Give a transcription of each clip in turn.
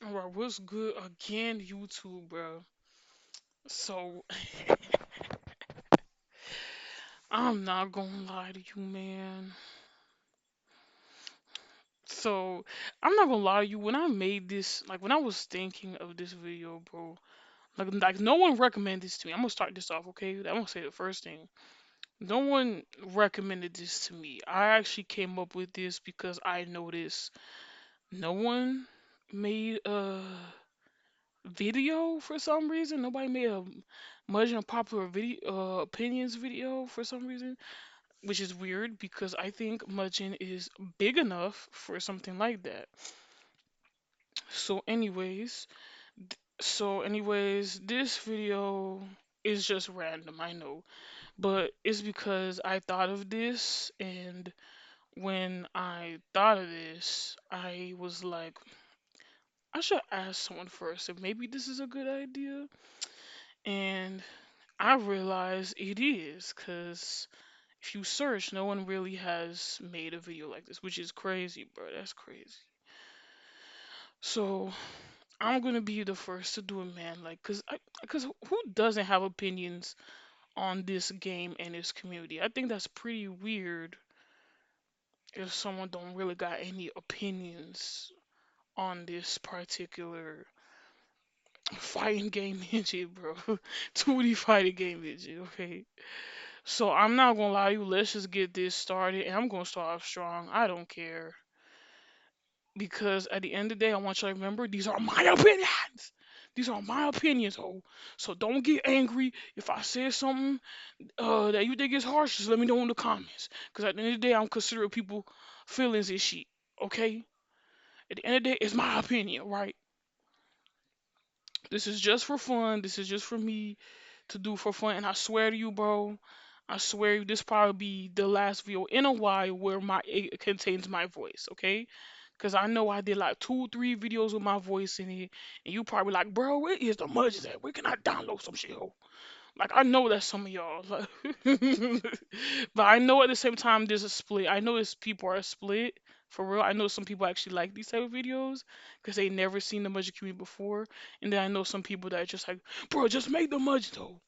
Alright, what's good again, YouTube, bro? So, I'm not gonna lie to you, man. So, I'm not gonna lie to you. When I made this, like, when I was thinking of this video, bro, like no one recommended this to me. I'm gonna start this off, okay? I'm gonna say the first thing. No one recommended this to me. I actually came up with this because I noticed no one made a video for some reason. Nobody made a much unpopular video opinions video for some reason, which is weird because I think MUGEN is big enough for something like that. So anyways, this video is just random, I know, but it's because I thought of this, and when I thought of this, I was like, I should ask someone first if maybe this is a good idea. And I realize it is, because if you search, no one really has made a video like this, which is crazy, bro. That's crazy. So I'm gonna be the first to do it, man. Like, cause who doesn't have opinions on this game and its community? I think that's pretty weird if someone don't really got any opinions on this particular fighting game engine, bro. 2D fighting game engine, okay? So I'm not gonna lie to you. Let's just get this started, and I'm gonna start off strong. I don't care, because at the end of the day, I want you to remember these are my opinions. These are my opinions, oh. So don't get angry if I say something that you think is harsh. Just let me know in the comments, because at the end of the day, I'm considering people feelings and shit. Okay. At the end of the day, it's my opinion, right? This is just for fun. This is just for me to do for fun. And I swear to you, bro, I swear you, this probably be the last video in a while where it contains my voice, okay? Because I know I did like 2, 3 videos with my voice in it, and you probably like, bro, where is the Mudges at? Where can I download some shit? Ho? Like I know that some of y'all, like, but I know at the same time there's a split. I know it's people are split for real. I know some people actually like these type of videos because they never seen the Mudge community before, and then I know some people that are just like, bro, just make the Mudge though.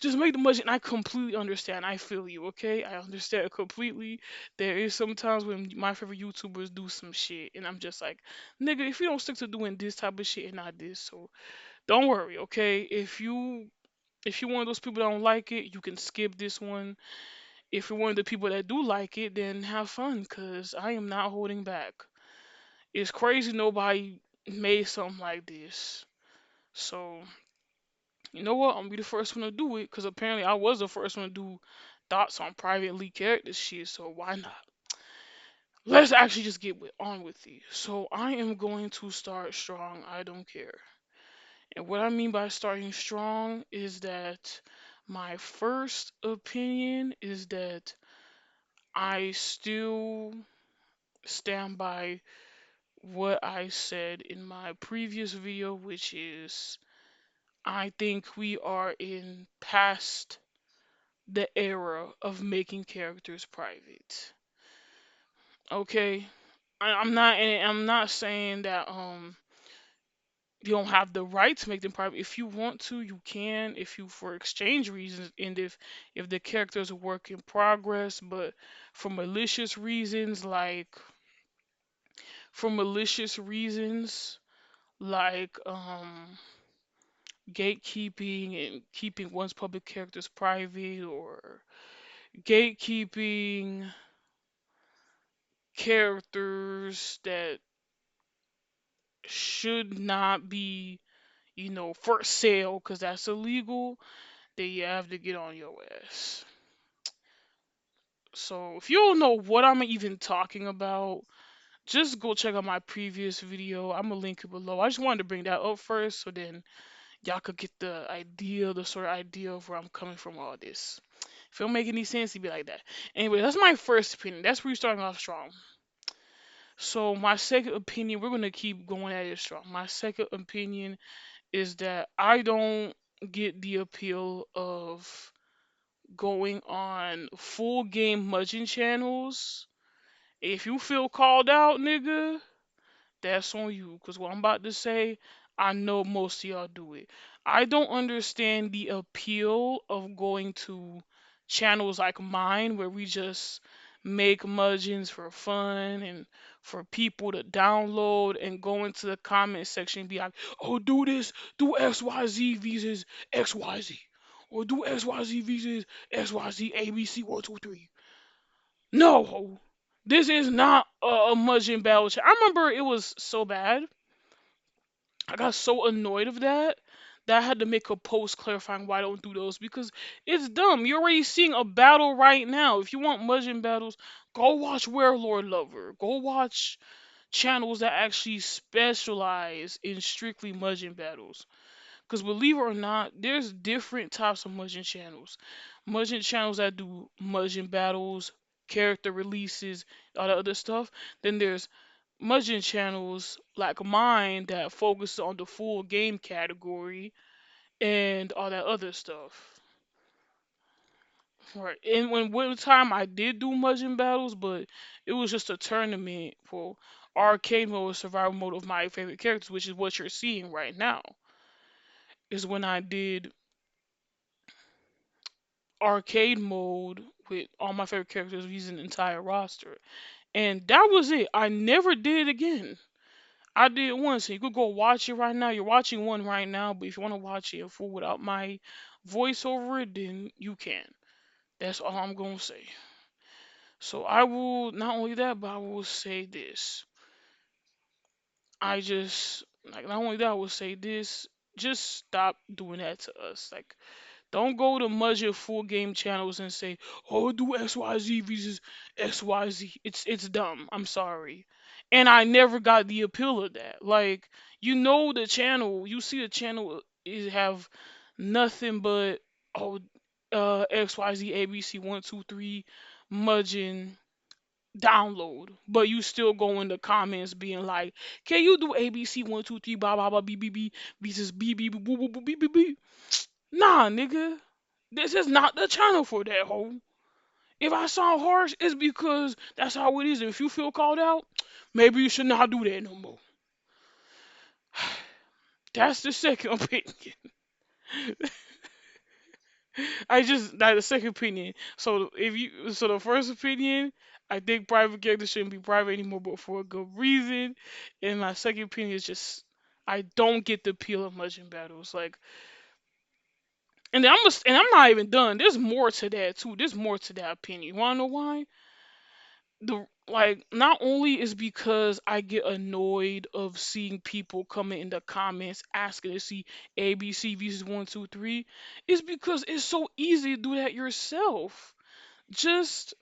Just make the Mudge, and I completely understand. I feel you, okay? I understand completely. There is sometimes when my favorite YouTubers do some shit, and I'm just like, nigga, if you don't stick to doing this type of shit and not this, so don't worry, okay? If you're one of those people that don't like it, you can skip this one. If you're one of the people that do like it, then have fun, cause I am not holding back. It's crazy nobody made something like this. So you know what? I'm gonna be the first one to do it, cause apparently I was the first one to do thoughts on private league characters shit. So why not? Let's actually just on with it. So I am going to start strong. I don't care. And what I mean by starting strong is that my first opinion is that I still stand by what I said in my previous video, which is I think we are in past the era of making characters private. Okay? I'm not saying that you don't have the right to make them private. If you want to, you can. If you for exchange reasons, and if the character is a work in progress, but for malicious reasons, for malicious reasons like gatekeeping and keeping one's public characters private, or gatekeeping characters that should not be, for sale because that's illegal, then you have to get on your ass. So if you don't know what I'm even talking about, just go check out my previous video. I'm gonna link it below. I just wanted to bring that up first, so then y'all could get the sort of idea of where I'm coming from all this. If it don't make any sense, it'd be like that. Anyway, that's my first opinion. That's where you're starting off strong. So my second opinion, we're gonna keep going at it strong. My second opinion is that I don't get the appeal of going on full game mudging channels. If you feel called out, nigga, That's on you. Because what I'm about to say, I know most of y'all do it. I don't understand the appeal of going to channels like mine where we just make mudgeons for fun and for people to download and go into the comment section and be like, oh, do this, do XYZ visas, XYZ. Or do XYZ visas, XYZ ABC 123. No, this is not a Mudgeon battle chat. I remember it was so bad. I got so annoyed of that I had to make a post clarifying why I don't do those because it's dumb. You're already seeing a battle right now. If you want Mudgeon battles, go watch Werelord Lover. Go watch channels that actually specialize in strictly Mudgeon battles. Because believe it or not, there's different types of Mudgeon channels. Mudgeon channels that do Mudgeon battles, character releases, all that other stuff. Then there's Mudgeon channels like mine that focus on the full game category and all that other stuff. Right. And when one time I did do Mudgeon battles, but it was just a tournament for arcade mode, survival mode of my favorite characters, which is what you're seeing right now. Is when I did arcade mode with all my favorite characters using the entire roster. And that was it. I never did it again. I did it once. And you could go watch it right now. You're watching one right now, but if you want to watch it in full without my voice over it, then you can. That's all I'm going to say. So I will, not only that, but I will say this. I just, like, not only that, I will say this. Just stop doing that to us. Like, don't go to Mudge full game channels and say, "Oh, do XYZ versus XYZ." It's dumb. I'm sorry, and I never got the appeal of that. Like, you know the channel, you see the channel is have nothing but oh XYZ ABC 123 Mudging download, but you still go in the comments being like, "Can you do ABC 123 blah blah blah B B B versus B B B boo boo boo B B B?" Nah, nigga. This is not the channel for that hoe. If I sound harsh, it's because that's how it is. If you feel called out, maybe you should not do that no more. That's the second opinion. I just that's the second opinion. So the first opinion, I think private characters shouldn't be private anymore, but for a good reason. And my second opinion is just I don't get the appeal of much in battles. Like, and I'm not even done. There's more to that too. There's more to that opinion. You wanna know why? The like not only is because I get annoyed of seeing people coming in the comments asking to see ABC versus 123, it's because it's so easy to do that yourself. Just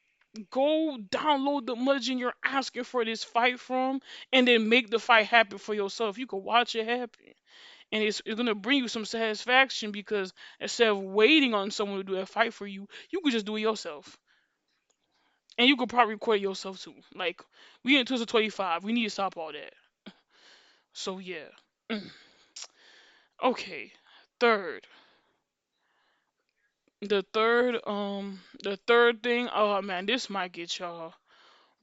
go download the Mudgeon you're asking for this fight from, and then make the fight happen for yourself. You can watch it happen, and it's gonna bring you some satisfaction because instead of waiting on someone to do that fight for you, you could just do it yourself. And you could probably record it yourself too. Like, we in 2025. We need to stop all that. So yeah. Mm. Okay. Third. The third thing, oh man, this might get y'all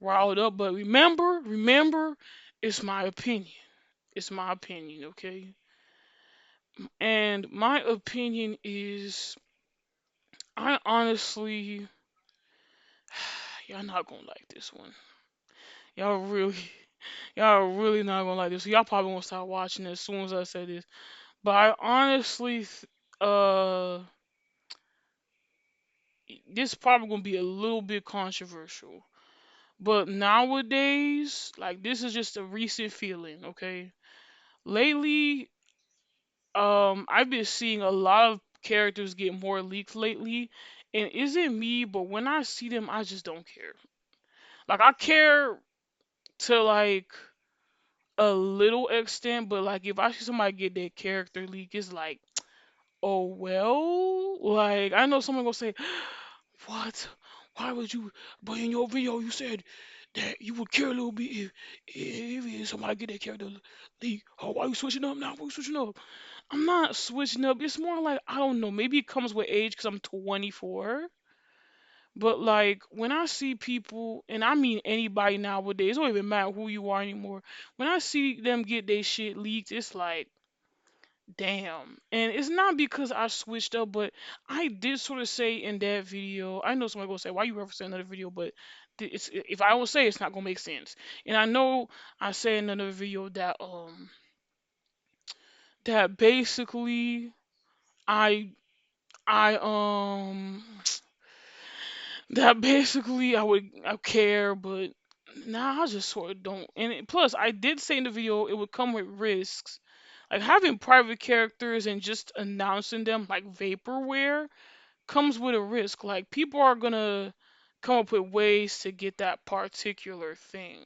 riled up, but remember, it's my opinion. It's my opinion, okay? And my opinion is I honestly y'all not gonna like this one. Y'all really y'all really not gonna like this. Y'all probably won't start watching as soon as I say this. But I honestly, this probably gonna be a little bit controversial. But nowadays, like this is just a recent feeling, okay? Lately, I've been seeing a lot of characters get more leaks lately, and is it me? But when I see them, I just don't care. Like I care to like a little extent, but like if I see somebody get their character leak, it's like oh well, like I know someone gonna say, "What? Why would you?" But in your video, you said that you would care a little bit if somebody get their character leak. Oh, why you switching up now? Why you switching up? I'm not switching up. It's more like I don't know. Maybe it comes with age because I'm 24. But like when I see people, and I mean anybody nowadays, it don't even matter who you are anymore. When I see them get their shit leaked, it's like, damn. And it's not because I switched up, but I did sort of say in that video. I know somebody gonna say, "Why you referencing another video?" But if I don't say, it's not gonna make sense. And I know I said in another video that that basically I I that basically I care, but now I just sort of don't. And plus, I did say in the video it would come with risks, like having private characters and just announcing them like vaporware comes with a risk. Like people are gonna come up with ways to get that particular thing,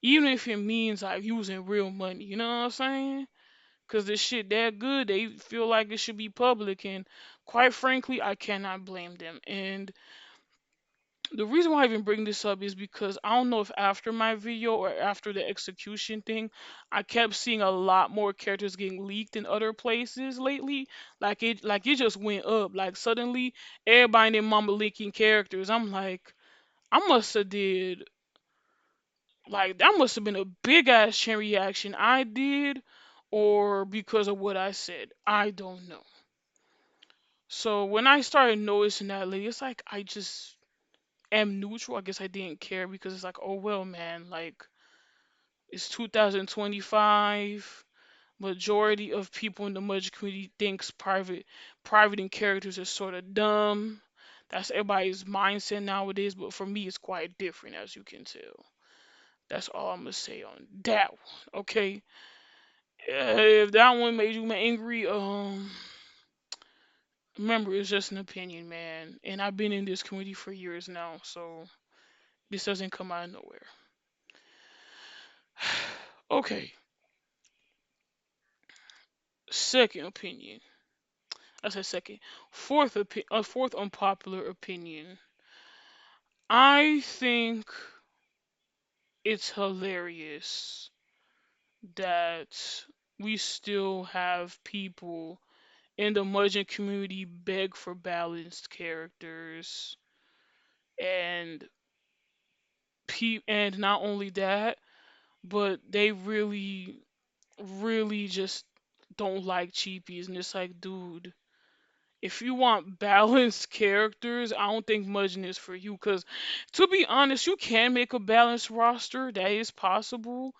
even if it means like using real money. You know what I'm saying? Cause this shit that good, they feel like it should be public, and quite frankly, I cannot blame them. And the reason why I even bring this up is because I don't know if after my video or after the execution thing, I kept seeing a lot more characters getting leaked in other places lately. Like it just went up. Like suddenly everybody and their mama leaking characters. I'm like, I must have did like that must have been a big ass chain reaction I did, or because of what I said. I don't know. So when I started noticing that lately, it's like I just am neutral. I guess I didn't care because it's like, oh well, man. Like it's 2025. Majority of people in the Mudge community thinks private and characters are sort of dumb. That's everybody's mindset nowadays. But for me, it's quite different, as you can tell. That's all I'm gonna say on that one. Okay. If that one made you angry, remember it's just an opinion, man. And I've been in this community for years now, so this doesn't come out of nowhere. Okay, second opinion. I said second. Fourth unpopular opinion. I think it's hilarious that we still have people in the Mudgeon community beg for balanced characters, and and not only that, but they really just don't like cheapies, and it's like, dude, if you want balanced characters, I don't think Mudgeon is for you. Because, to be honest, you can make a balanced roster. That is possible.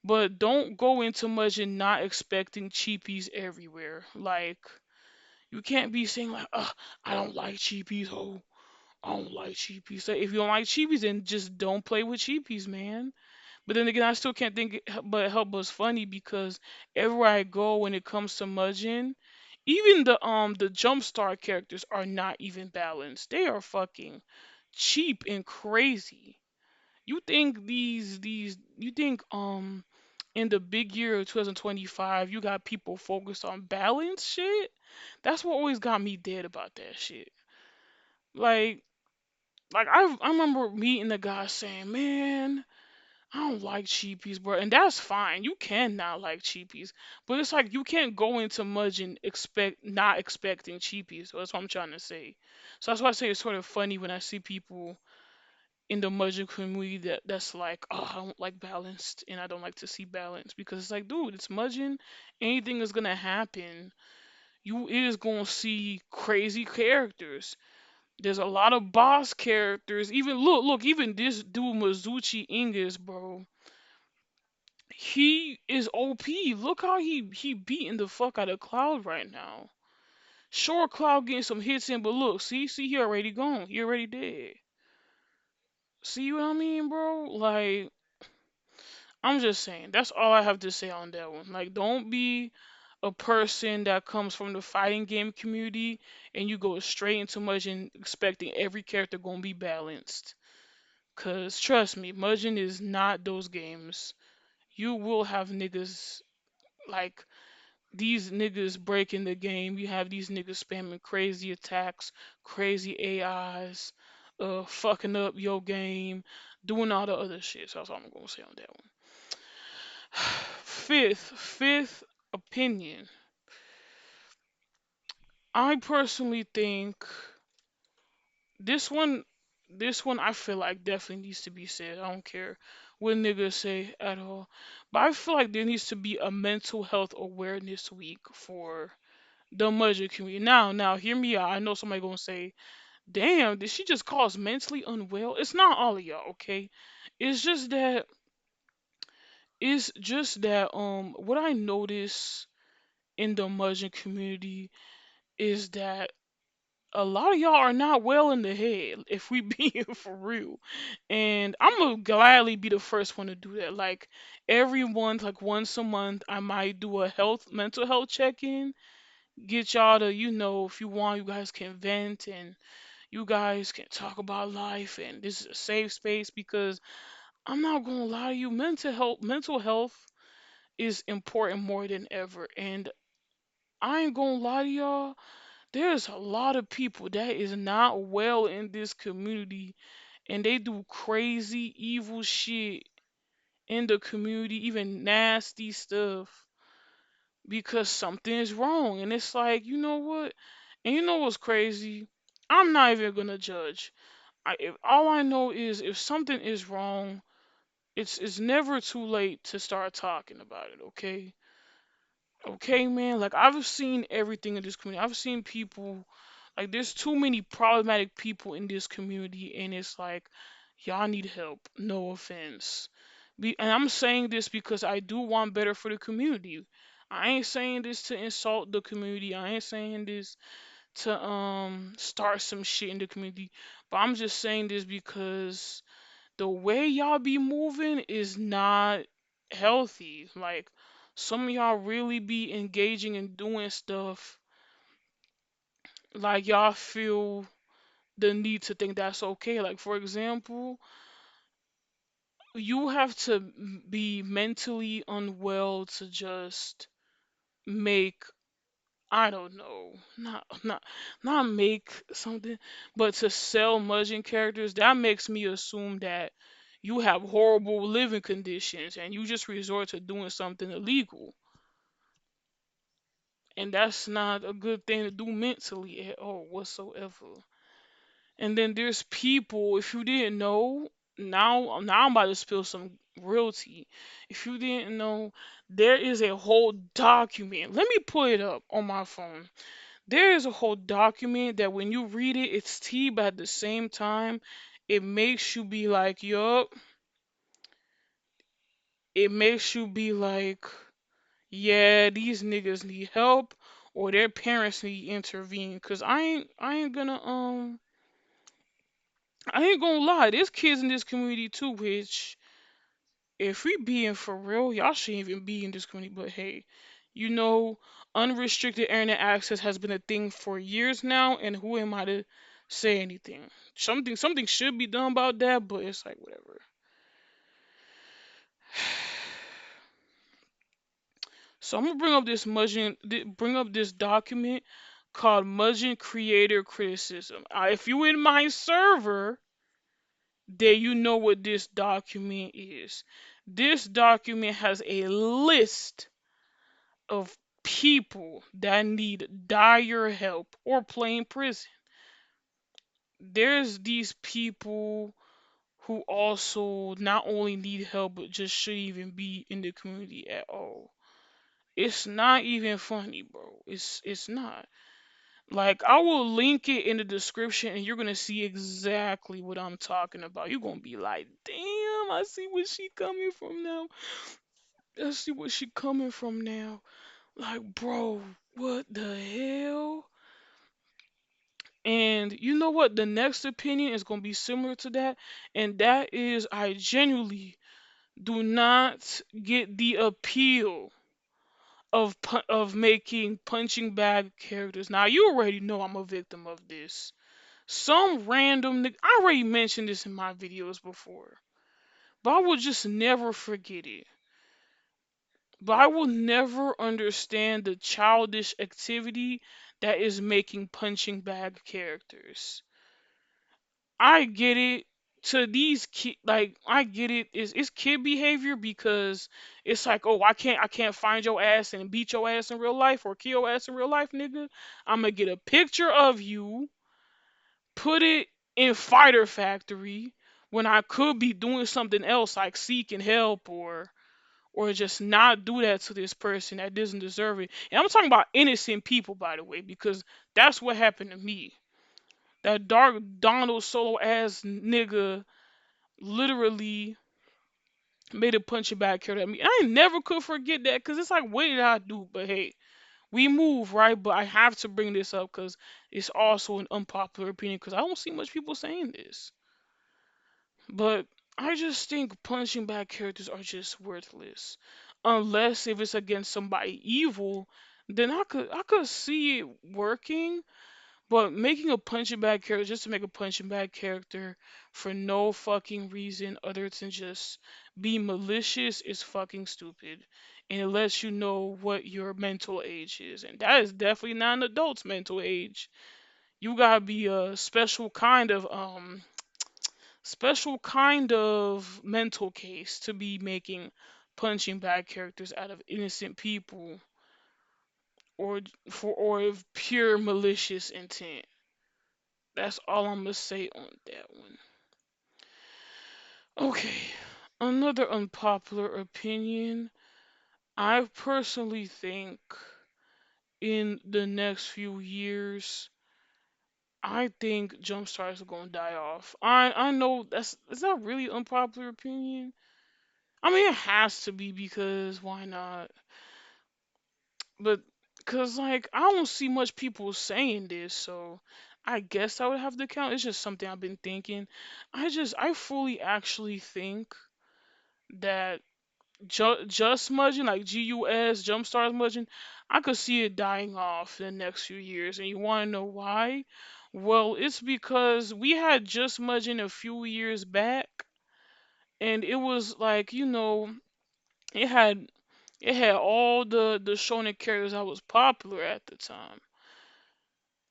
But don't go into Mudgeon not expecting cheapies everywhere. Like, you can't be saying, like, I don't like cheapies. Oh, I don't like cheapies. So if you don't like cheapies, then just don't play with cheapies, man. But then again, I still can't think but help but it's funny because everywhere I go when it comes to Mudgeon, even the Jumpstart characters are not even balanced. They are fucking cheap and crazy. You think these you think in the big year of 2025 you got people focused on balance shit? That's what always got me dead about that shit. Like I remember meeting the guy saying, "Man, I don't like cheapies, bro," and that's fine. You can not like cheapies, but it's like you can't go into Mudge and expect not expecting cheapies. So that's what I'm trying to say. So that's why I say it's sort of funny when I see people in the Mudge community that's like, "Oh, I don't like balanced, and I don't like to see balance," because it's like, dude, it's Mudging. Anything is gonna happen. You is gonna see crazy characters. There's a lot of boss characters. Even look, even this dude Mizuchi Ingus, bro. He is OP. Look how he beating the fuck out of Cloud right now. Sure, Cloud getting some hits in, but look, see, he already gone. He already dead. See what I mean, bro? Like, I'm just saying. That's all I have to say on that one. Like, don't be a person that comes from the fighting game community and you go straight into Muджin expecting every character gonna be balanced. Cause trust me, Muджin is not those games. You will have niggas like these niggas breaking the game. You have these niggas spamming crazy attacks, crazy AIs, fucking up your game, doing all the other shit. So that's all I'm gonna say on that one. Fifth opinion. I personally think This one, this one, I feel like definitely needs to be said. I don't care what niggas say at all, but I feel like there needs to be a mental health awareness week for the Mudge community. Now, hear me out. I know somebody gonna say, "Damn, did she just call us mentally unwell?" It's not all of y'all, okay? It's just that, what I notice in the Mudge community is that a lot of y'all are not well in the head, if we being for real. And I'm gonna gladly be the first one to do that. Like every month, like once a month, I might do a mental health check-in. Get y'all to, if you want, you guys can vent and you guys can talk about life, and this is a safe space because I'm not gonna lie to you, mental health is important more than ever. And I ain't gonna lie to y'all, there's a lot of people that is not well in this community, and they do crazy evil shit in the community, even nasty stuff, because something is wrong. And it's like, you know what? And you know what's crazy? I'm not even gonna judge. If all I know is if something is wrong, it's never too late to start talking about it, okay? Okay, man. Like I've seen everything in this community. I've seen people, like there's too many problematic people in this community, and it's like y'all need help. No offense. And I'm saying this because I do want better for the community. I ain't saying this to insult the community. I ain't saying this to start some shit in the community. But I'm just saying this because the way y'all be moving is not healthy. Like some of y'all really be engaging and doing stuff like y'all feel the need to think that's okay. Like for example, you have to be mentally unwell to just make, I don't know, not make something, but to sell Mugging characters. That makes me assume that you have horrible living conditions and you just resort to doing something illegal. And that's not a good thing to do mentally at all whatsoever. And then there's people, if you didn't know, now I'm about to spill some real tea. If you didn't know, there is a whole document. Let me pull it up on my phone. There is a whole document that when you read it, it's tea, but at the same time, it makes you be like, yup. It makes you be like, yeah, these niggas need help or their parents need to intervene. Cause I ain't gonna lie, there's kids in this community too, which if we being for real, y'all shouldn't even be in this community. But hey, you know, unrestricted internet access has been a thing for years now, and who am I to say anything? Something should be done about that, but it's like whatever. So I'm gonna bring up this document called Mudgeon Creator Criticism. If you in my server, then you know what this document is. This document has a list of people that need dire help or plain prison. There's these people who also not only need help but just shouldn't even be in the community at all. It's not even funny, bro. It's not. Like I will link it in the description and you're gonna see exactly what I'm talking about. You're gonna be like, damn, I see where she coming from now. I see where she coming from now. Like, bro, what the hell? And you know what? The next opinion is going to be similar to that. And that is, I genuinely do not get the appeal of making punching bag characters. Now, you already know I'm a victim of this. Some random nigga, I already mentioned this in my videos before, but I will just never forget it. But I will never understand the childish activity that is making punching bag characters. I get it. To these kid, like I get it. It's kid behavior because it's like, oh, I can't find your ass and beat your ass in real life or kill your ass in real life, nigga. I'm gonna get a picture of you, put it in Fighter Factory when I could be doing something else like seeking help or just not do that to this person that doesn't deserve it. And I'm talking about innocent people, by the way, because that's what happened to me. That Dark Donald Solo ass nigga literally made a punching bag character at me. I never could forget that because it's like, what did I do? But hey, we move, right? But I have to bring this up because it's also an unpopular opinion because I don't see much people saying this. But I just think punching bag characters are just worthless. Unless if it's against somebody evil, then I could see it working. But making a punching bag character just to make a punching bag character for no fucking reason other than just be malicious is fucking stupid. And it lets you know what your mental age is. And that is definitely not an adult's mental age. You gotta be a special kind of mental case to be making punching bag characters out of innocent people or of pure malicious intent. That's all I'm gonna say on that one. Okay, another unpopular opinion. I personally think in the next few years, I think Jumpstars are gonna die off. I know that's not really unpopular opinion. I mean, it has to be because why not? But cause like I don't see much people saying this, so I guess I would have to count. It's just something I've been thinking. I fully actually think that just smudging, like GUS, Jumpstart smudging, I could see it dying off in the next few years. And you want to know why? Well, it's because we had just smudging a few years back, and it was like it had it had all the shonen characters that was popular at the time.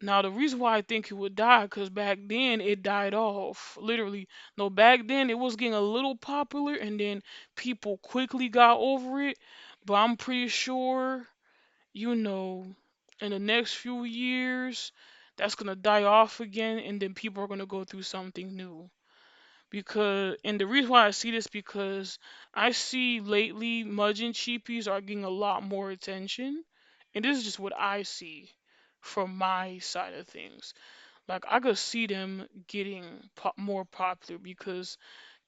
Now the reason why I think it would die, because back then it died off. Literally, no, back then it was getting a little popular, and then people quickly got over it. But I'm pretty sure, you know, in the next few years, that's gonna die off again, and then people are gonna go through something new. And the reason why I see this because I see lately Mudgeon cheapies are getting a lot more attention, and this is just what I see from my side of things. Like I could see them getting more popular because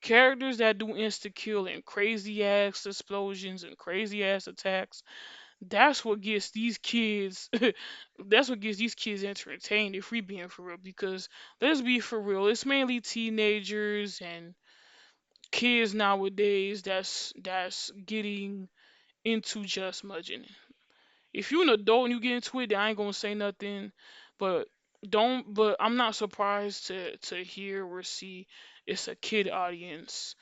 characters that do insta kill and crazy ass explosions and crazy ass attacks, that's what gets these kids that's what gets these kids entertained if we being for real because let's be for real, it's mainly teenagers and kids nowadays that's getting into just smudging. If you're an adult and you get into it, then I ain't gonna say nothing. But don't. But I'm not surprised to hear or see it's a kid audience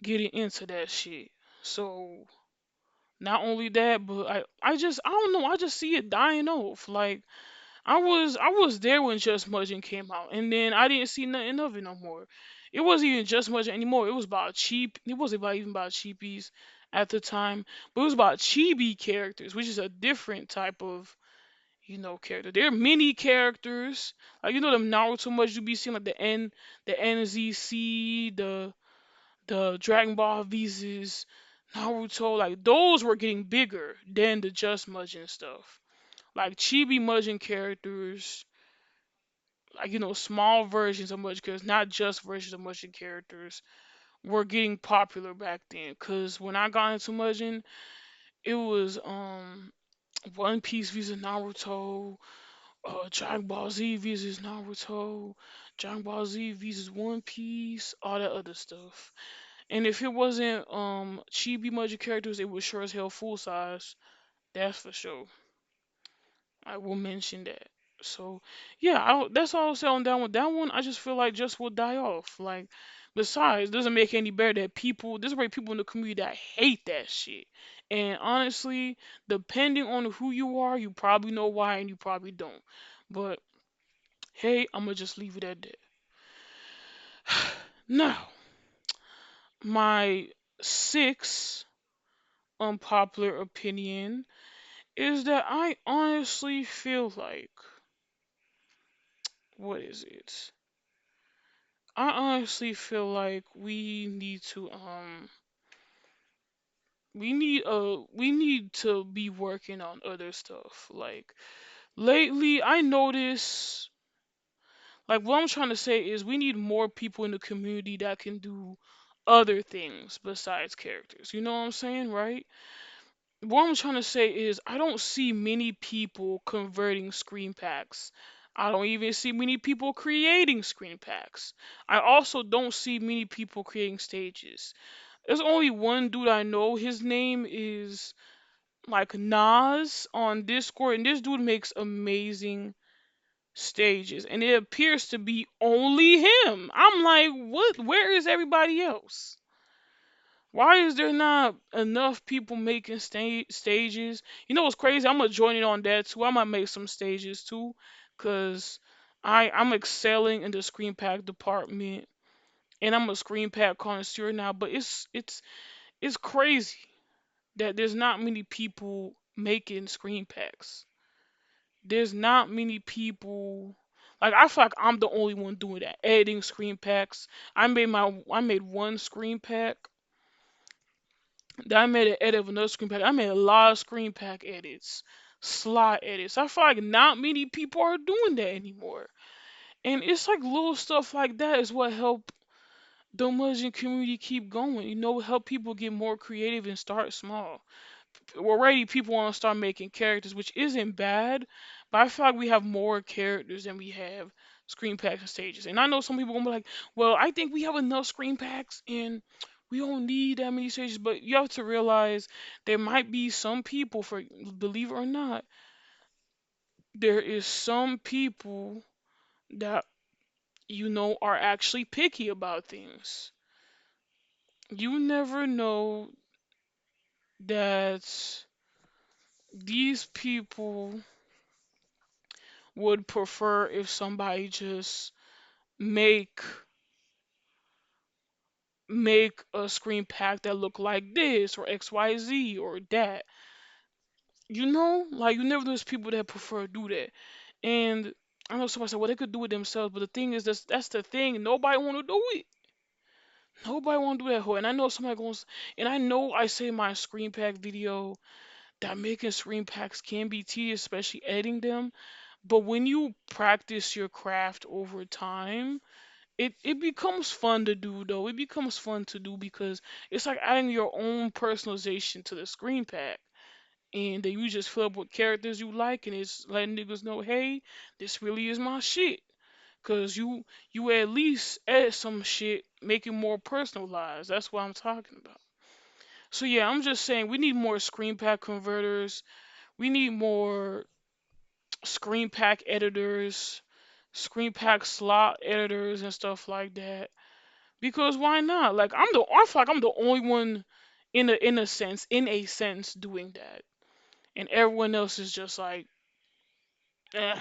getting into that shit. So not only that, but I don't know. I just see it dying off. Like I was there when Just Smudging came out, and then I didn't see nothing of it no more. It wasn't even Just Smudging anymore. It was about cheap. It wasn't about even about cheapies at the time, but it was about chibi characters, which is a different type of character. They're mini characters, like them Naruto much you be seeing like the NZC, the Dragon Ball V's, Naruto, like those were getting bigger than the Just Smudging stuff. Like chibi Mudgeon characters, like small versions of Mudgeon characters, not just versions of Mudgeon characters, were getting popular back then. Cause when I got into Mudgeon, it was One Piece vs Naruto, Dragon Ball Z vs Naruto, Dragon Ball Z vs One Piece, all that other stuff. And if it wasn't chibi Mudgeon characters, it was sure as hell full size. That's for sure. I will mention that. So yeah, that's all I'll say on that one. That one I just feel like just will die off. Like besides, doesn't make any better that there's already people in the community that hate that shit. And honestly, depending on who you are, you probably know why and you probably don't. But hey, I'm gonna just leave it at that. Now, my sixth unpopular opinion is that I honestly feel like what is it? I honestly feel like we need to be working on other stuff. Like lately I notice like what I'm trying to say is we need more people in the community that can do other things besides characters. You know what I'm saying, right? What I'm trying to say is I don't see many people converting screen packs. I don't even see many people creating screen packs. I also don't see many people creating stages. There's only one dude I know. His name is like Nas on Discord, and this dude makes amazing stages, and it appears to be only him. I'm like, what? Where is everybody else? Why is there not enough people making stages? You know what's crazy? I'm gonna join in on that too. I might make some stages too, cause I'm excelling in the screen pack department, and I'm a screen pack connoisseur now. But it's crazy that there's not many people making screen packs. There's not many people. Like I feel like I'm the only one doing that, editing screen packs. I made one screen pack. Then I made an edit of another screen pack. I made a lot of screen pack edits, slot edits. I feel like not many people are doing that anymore. And it's like little stuff like that is what help the Muslim community keep going. You know, help people get more creative and start small. Already people want to start making characters, which isn't bad, but I feel like we have more characters than we have screen packs and stages. And I know some people gonna be like, well, I think we have enough screen packs and we don't need that many stages, but you have to realize there might be some people, for believe it or not, there is some people that are actually picky about things. You never know that these people would prefer if somebody just make make a screen pack that look like this or XYZ or that. Like you never know, there's people that prefer to do that. And I know somebody said, well, they could do it themselves, but the thing is, that's the thing. Nobody want to do it. Nobody want to do that whole. And I know somebody goes, and I know I say in my screen pack video that making screen packs can be tedious, especially editing them. But when you practice your craft over time, it becomes fun to do though. It becomes fun to do because it's like adding your own personalization to the screen pack. And then you just fill up with characters you like and it's letting niggas know, hey, this really is my shit. Cause you at least add some shit, make it more personalized. That's what I'm talking about. So yeah, I'm just saying we need more screen pack converters. We need more screen pack editors, screen pack slot editors and stuff like that. Because why not? Like I feel like I'm the only one in a sense doing that. And everyone else is just like, eh,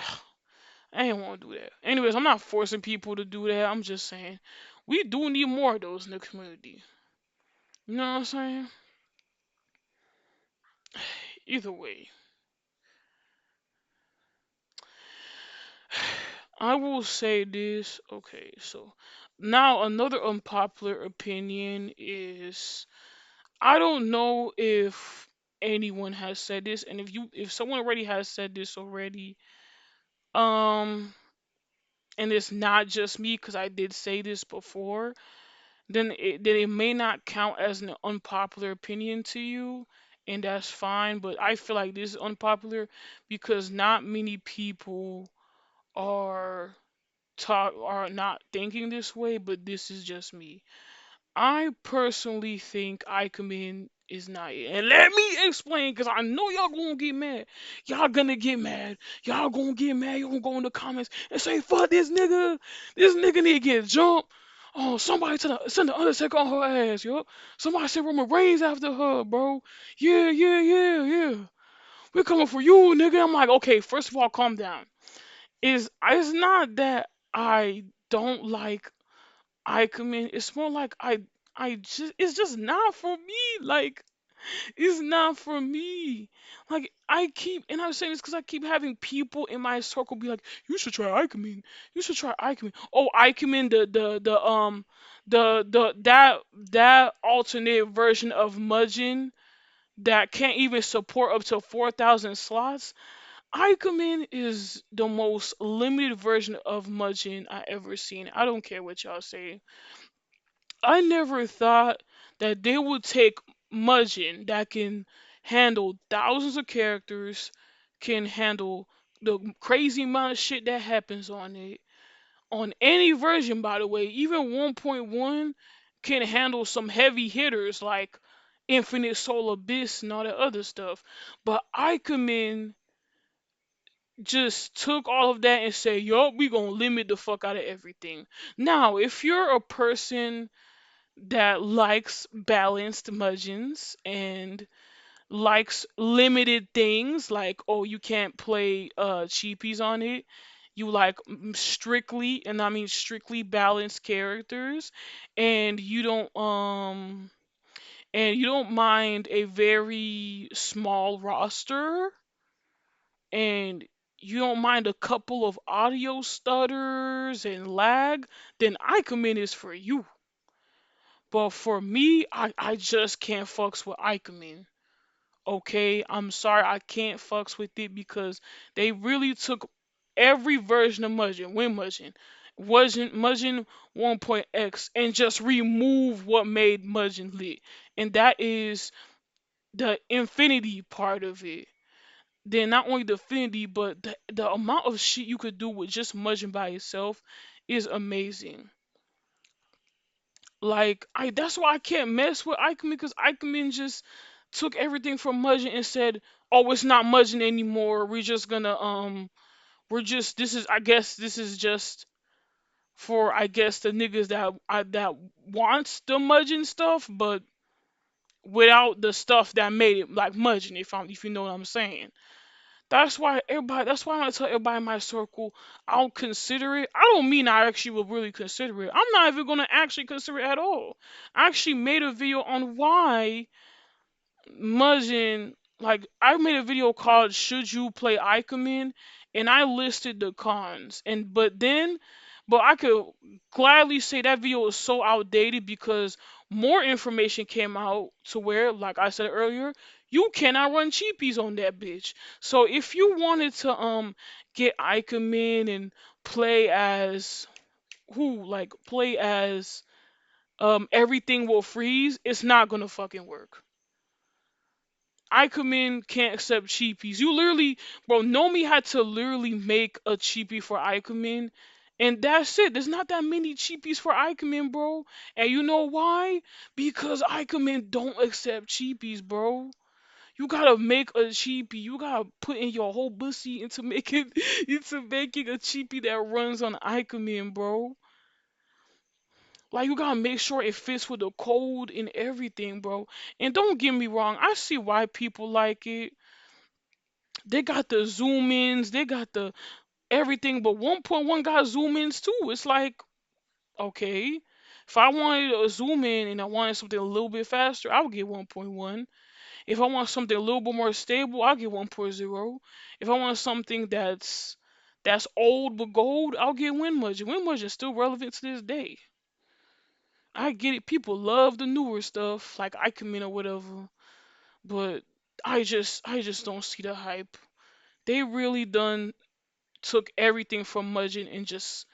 I ain't want to do that. Anyways, I'm not forcing people to do that. I'm just saying we do need more of those in the community. You know what I'm saying? Either way, I will say this. Okay, so now another unpopular opinion is I don't know if anyone has said this, and if someone already has said this already, um, and it's not just me because I did say this before, then it may not count as an unpopular opinion to you, and that's fine. But I feel like this is unpopular because not many people are are not thinking this way, but this is just me. I personally think Ikemen is not it. And let me explain, because I know y'all gonna get mad. Y'all gonna get mad. Y'all gonna get mad. Y'all gonna go in the comments and say, fuck this nigga. This nigga need to get jumped. Oh, somebody send the Undertaker on her ass, yo. Somebody send Roman Reigns after her, bro. Yeah, yeah, yeah, yeah. We're coming for you, nigga. I'm like, okay, first of all, calm down. It's not that I don't like Ikemen. It's more like I just it's just not for me. Like It's not for me. Like I keep, and I'm saying this because I keep having people in my circle be like, "You should try Ikemen. You should try Ikemen." Oh, Ikemen, that alternate version of Mudgeon that can't even support up to 4,000 slots. Ikemen is the most limited version of Mudgeon I ever seen. I don't care what y'all say. I never thought that they would take Mugen that can handle thousands of characters, can handle the crazy amount of shit that happens on it. On any version, by the way, even 1.1 can handle some heavy hitters like Infinite Soul Abyss and all that other stuff. But Ikemen just took all of that and said, yup, we gonna limit the fuck out of everything. Now, if you're a person that likes balanced Mugens and likes limited things like, oh, you can't play cheapies on it. You like strictly, and I mean strictly balanced characters, and you don't mind a very small roster, and you don't mind a couple of audio stutters and lag, then Ikemen is for you. But for me, I just can't fucks with Ikemen. Okay, I'm sorry, I can't fucks with it because they really took every version of Mugen, when Mugen, wasn't Mugen 1.x, and just remove what made Mugen lit, and that is the infinity part of it. Then not only the infinity, but the amount of shit you could do with just Mugen by itself is amazing. Like I that's why I can't mess with Ikemen because Ikemen just took everything from Mudgeon and said, "Oh, it's not Mudgeon anymore. We're just gonna we're just this is I guess this is just for I guess the niggas that wants the Mudgeon stuff, but without the stuff that made it like Mudgeon. If you know what I'm saying." That's why everybody. That's why I tell everybody in my circle, I'll consider it. I don't mean I actually will really consider it. I'm not even gonna actually consider it at all. I actually made a video on why Muzzin, like I made a video called "Should You Play Ikemen?" and I listed the cons. But I could gladly say that video was so outdated because more information came out to where, like I said earlier, you cannot run cheapies on that bitch. So if you wanted to get Ikemen and play as play as everything will freeze, it's not gonna fucking work. Ikemen can't accept cheapies. You literally, bro, Nomi had to literally make a cheapie for Ikemen. And that's it. There's not that many cheapies for Ikemen, bro. And you know why? Because Ikemen don't accept cheapies, bro. You gotta make a cheapie. You gotta put in your whole pussy into making into making a cheapie that runs on Ikemen, bro. Like you gotta make sure it fits with the code and everything, bro. And don't get me wrong, I see why people like it. They got the zoom ins, they got the everything, but 1.1 got zoom ins too. It's like, okay, if I wanted a zoom in and I wanted something a little bit faster, I would get 1.1. If I want something a little bit more stable, I'll get 1.0. If I want something that's old but gold, I'll get Winmudge. Winmudge is still relevant to this day. I get it. People love the newer stuff, like Ikemen or whatever, but I just don't see the hype. They really done took everything from Mudgeon and just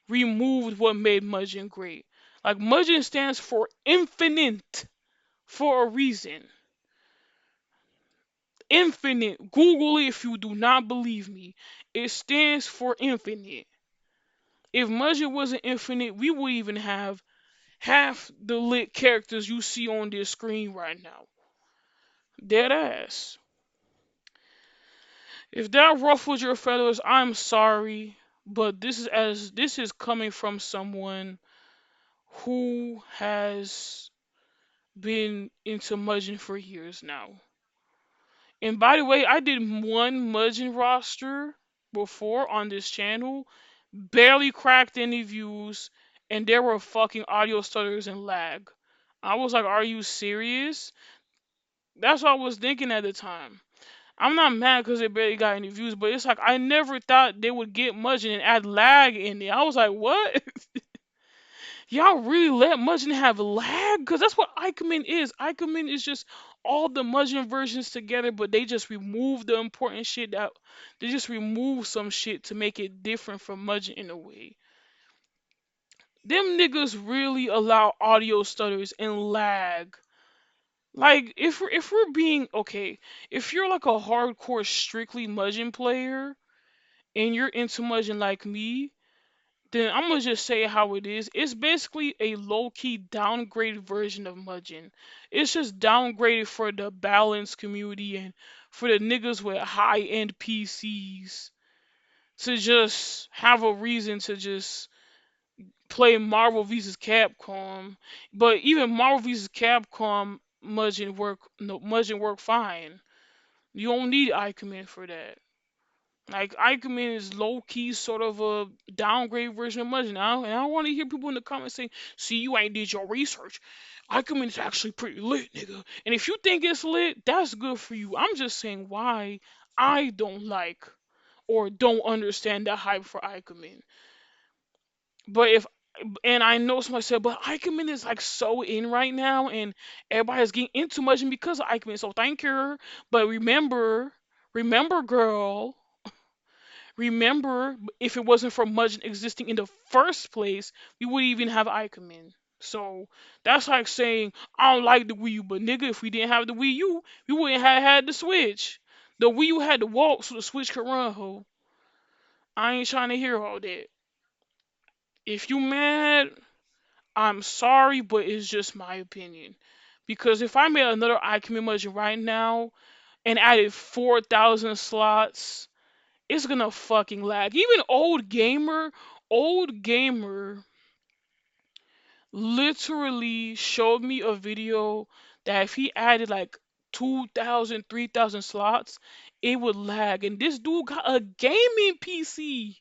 removed what made Mudgeon great. Like Mudgeon stands for infinite for a reason. Infinite. Google it if you do not believe me. It stands for infinite. If Mudgeon wasn't infinite, we would even have half the lit characters you see on this screen right now. Dead ass. If that ruffles your feathers, I'm sorry, but this is coming from someone who has been into Mudgeon for years now. And by the way, I did one Mudgeon roster before on this channel, barely cracked any views, and there were fucking audio stutters and lag. I was like, are you serious? That's what I was thinking at the time. I'm not mad because they barely got any views, but it's like I never thought they would get Mudgeon and add lag in it. I was like, what? Y'all really let Mudgeon have lag? Because that's what Ikemen is. Ikemen is just all the Mudgeon versions together, but they just remove the important shit that they just remove some shit to make it different from Mudgeon in a way. Them niggas really allow audio stutters and lag. Like if we're being okay, if you're like a hardcore strictly Mudgeon player and you're into Mudgeon like me, then I'm gonna just say how it is. It's basically a low-key downgraded version of Mudgeon. It's just downgraded for the balanced community and for the niggas with high-end PCs to just have a reason to just play Marvel vs. Capcom. But even Marvel vs. Capcom Mudgeon work no Mudgeon work fine. You don't need Ikemen for that. Like Ikemen is low key sort of a downgrade version of Mudgeon. And I want to hear people in the comments saying, "See, you ain't did your research. Ikemen is actually pretty lit, nigga." And if you think it's lit, that's good for you. I'm just saying why I don't like or don't understand the hype for Ikemen. But if and I know somebody said, but Ikemen is like so in right now, and everybody's getting into Mudgeon because of Ikemen. So thank you. But remember, girl. Remember, if it wasn't for Mudgeon existing in the first place, we wouldn't even have Ikemen. So that's like saying I don't like the Wii U, but nigga, if we didn't have the Wii U, we wouldn't have had the Switch. The Wii U had to walk so the Switch could run. Ho, I ain't trying to hear all that. If you mad, I'm sorry, but it's just my opinion. Because if I made another Ikemen Mudgeon right now and added 4,000 slots, it's gonna fucking lag. Even old gamer literally showed me a video that if he added like 2,000, 3,000 slots, it would lag. And this dude got a gaming PC.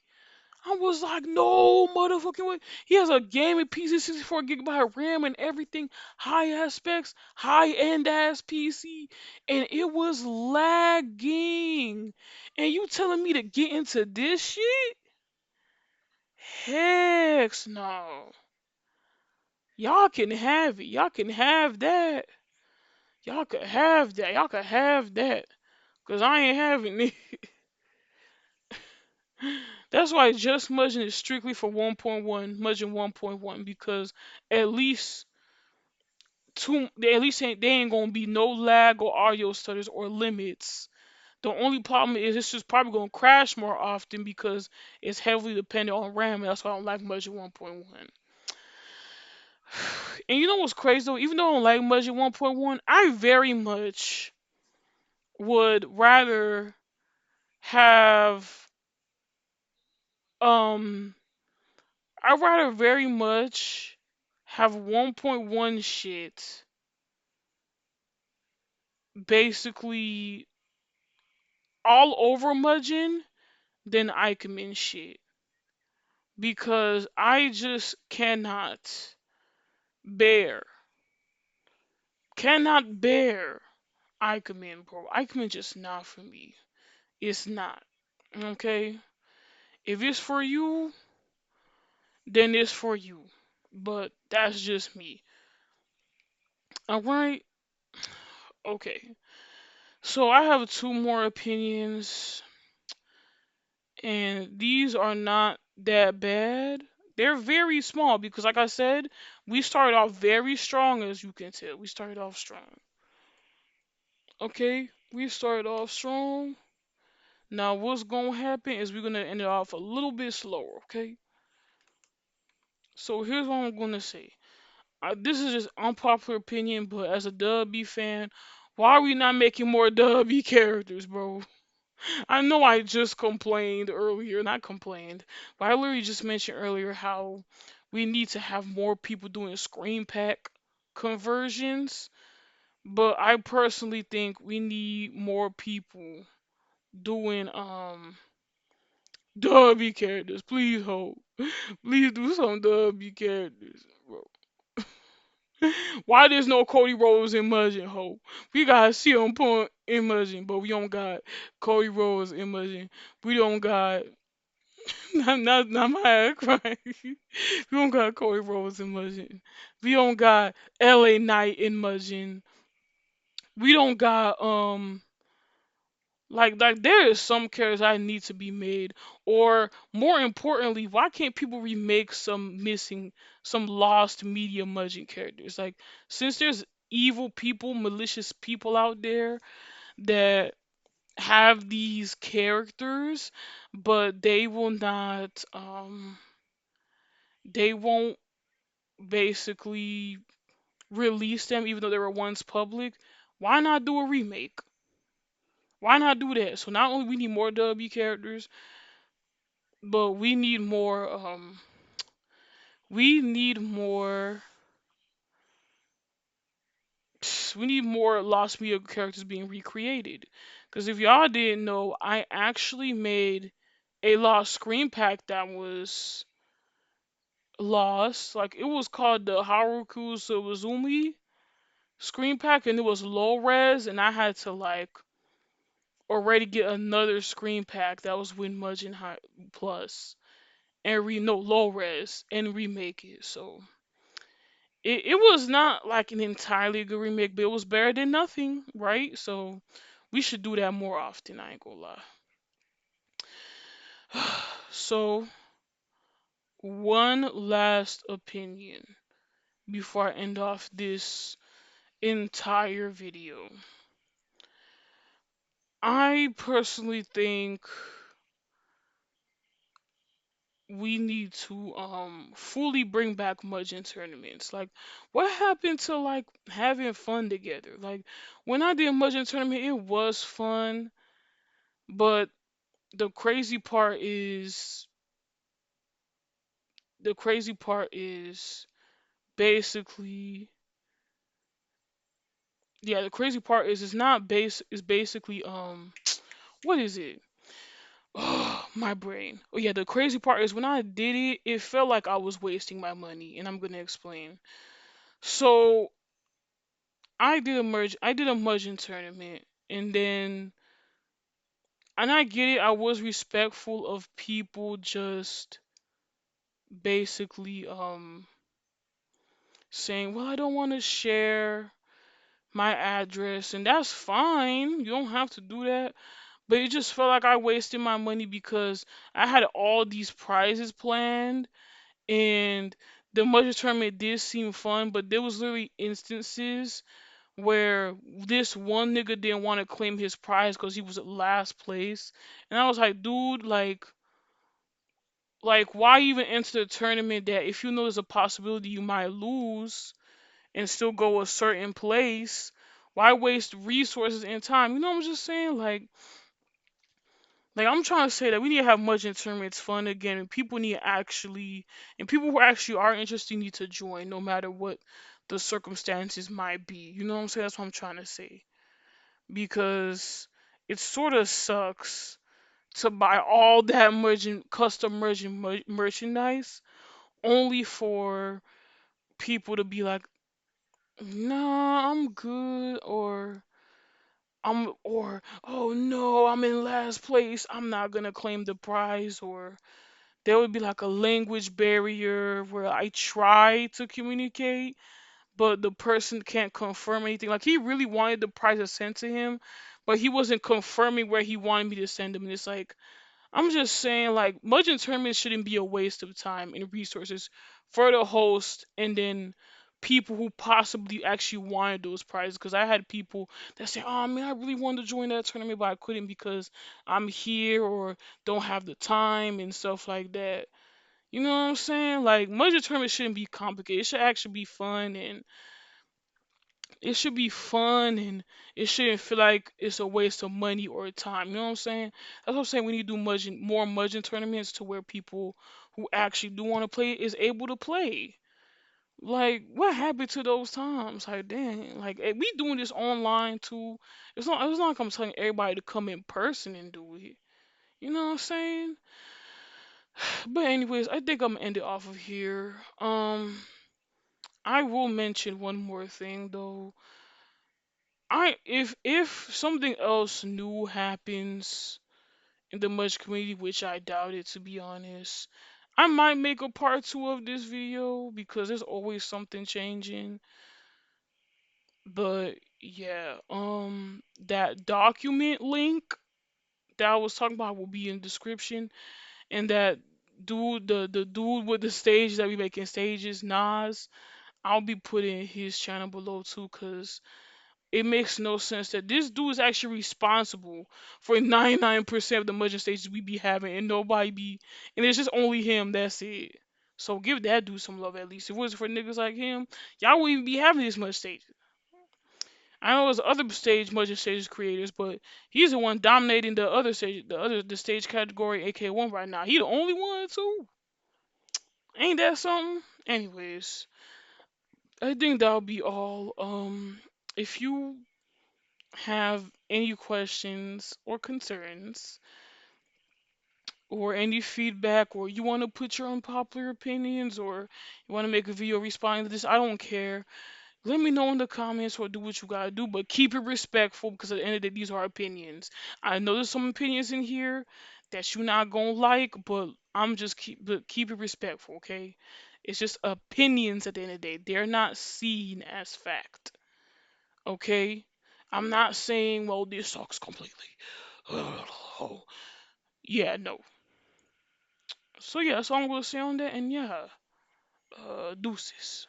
I was like, no motherfucking way. He has a gaming PC, 64 gigabyte RAM and everything, high aspects, high end ass PC, and it was lagging. And you telling me to get into this shit? Heck no. Y'all can have it. Y'all can have that. Y'all could have that. Y'all could have that. Cause I ain't having it. That's why just Mudgeon is strictly for 1.1, Mudgeon 1.1, because at least at least they ain't gonna be no lag or audio stutters or limits. The only problem is it's just probably gonna crash more often because it's heavily dependent on RAM, and that's why I don't like Mudgeon 1.1. And you know what's crazy though? Even though I don't like Mudgeon 1.1, I very much would rather have um I'd rather very much have 1.1 shit basically all over Mudgeon than Ikemen shit. Because I just bear, cannot bear Ikemen, bro. Ikemen just not for me. It's not. Okay? If it's for you, then it's for you. But that's just me. Alright? Okay. So I have two more opinions, and these are not that bad. They're very small because, like I said, we started off very strong, as you can tell. We started off strong. Okay? We started off strong. Now, what's going to happen is we're going to end it off a little bit slower, okay? So here's what I'm going to say. This is just unpopular opinion, but as a WB fan, why are we not making more WB characters, bro? I know I just complained earlier, not complained, but I literally just mentioned earlier how we need to have more people doing screen pack conversions. But I personally think we need more people doing WB characters. Please hold. Please do some WB characters, bro. Why there's no Cody Rhodes in MUG.E.N, ho? We got CM Punk in MUG.E.N, but we don't got Cody Rhodes in MUG.E.N. We don't got not my ass crying. We don't got Cody Rhodes in MUG.E.N. We don't got LA Knight in MUG.E.N. We don't got like there is some characters I need to be made, or more importantly, why can't people remake some lost media Mudging characters? Like, since there's evil people, malicious people out there that have these characters, but they won't basically release them even though they were once public. Why not do a remake? Why not do that? So not only we need more W characters, but we need more we need more Lost Media characters being recreated. Because if y'all didn't know, I actually made a Lost screen pack that was lost. Like, it was called the Haruku Suzumi screen pack, and it was low res, and I had to like already get another screen pack that was with Mudgeon High Plus and no low res and remake it. So it was not like an entirely good remake, but it was better than nothing, right? So we should do that more often. I ain't gonna lie. So one last opinion before I end off this entire video. I personally think we need to fully bring back Mudgeon tournaments. Like, what happened to like having fun together? Like, when I did Mudgeon tournament, it was fun, but the crazy part is the crazy part is basically yeah, the crazy part is it's not base is basically what is it? Oh, my brain. Oh yeah, the crazy part is when I did it, it felt like I was wasting my money, and I'm gonna explain. So I did a merging tournament, and then and I get it, I was respectful of people just basically saying, well, I don't want to share my address, and that's fine. You don't have to do that. But it just felt like I wasted my money because I had all these prizes planned, and the budget tournament did seem fun, but there was literally instances where this one nigga didn't want to claim his prize because he was at last place, and I was like, dude, like why even enter the tournament that if you know there's a possibility you might lose and still go a certain place? Why waste resources and time? You know what I'm just saying? Like I'm trying to say that we need to have much in tournaments fun again, and people need to actually, and people who actually are interested need to join, no matter what the circumstances might be. You know what I'm saying? That's what I'm trying to say. Because it sort of sucks to buy all that custom merchandise only for people to be like, nah, I'm good, or oh no, I'm in last place, I'm not gonna claim the prize, or there would be like a language barrier where I try to communicate, but the person can't confirm anything. Like, he really wanted the prize sent to him, but he wasn't confirming where he wanted me to send him. And it's like, I'm just saying, like, Mudgeon tournaments shouldn't be a waste of time and resources for the host and then people who possibly actually wanted those prizes. Because I had people that say, oh man, I really wanted to join that tournament, but I couldn't because I'm here or don't have the time and stuff like that. You know what I'm saying? Like, Mudgeon tournaments shouldn't be complicated. It should actually be fun, and it should be fun, and it shouldn't feel like it's a waste of money or time. You know what I'm saying? That's what I'm saying. We need to do more Mudgeon tournaments to where people who actually do want to play is able to play. Like, what happened to those times? Like, dang, like we doing this online too. It's not like I'm telling everybody to come in person and do it. You know what I'm saying? But anyways, I think I'm gonna end it off of here. I will mention one more thing though. I if something else new happens in the Mudge community, which I doubt it to be honest, I might make a part two of this video because there's always something changing. But yeah, that document link that I was talking about will be in the description, and that dude, the dude with the stage that we making stages, Nas, I'll be putting his channel below too, cause it makes no sense that this dude is actually responsible for 99% of the merging stages we be having, and nobody be, and it's just only him. That's it. So give that dude some love at least. If it wasn't for niggas like him, y'all wouldn't even be having this much stages. I know there's other stage merging stages creators, but he's the one dominating the other stage, the stage category, AK1 right now. He the only one too. Ain't that something? Anyways, I think that'll be all. If you have any questions or concerns or any feedback, or you want to put your unpopular opinions, or you want to make a video responding to this, I don't care. Let me know in the comments or do what you gotta do, but keep it respectful because at the end of the day, these are opinions. I know there's some opinions in here that you're not gonna like, but keep it respectful, okay? It's just opinions at the end of the day. They're not seen as fact, okay? I'm not saying, well, this sucks completely. Oh, yeah, no. So yeah, that's all I'm gonna say on that, and yeah, deuces.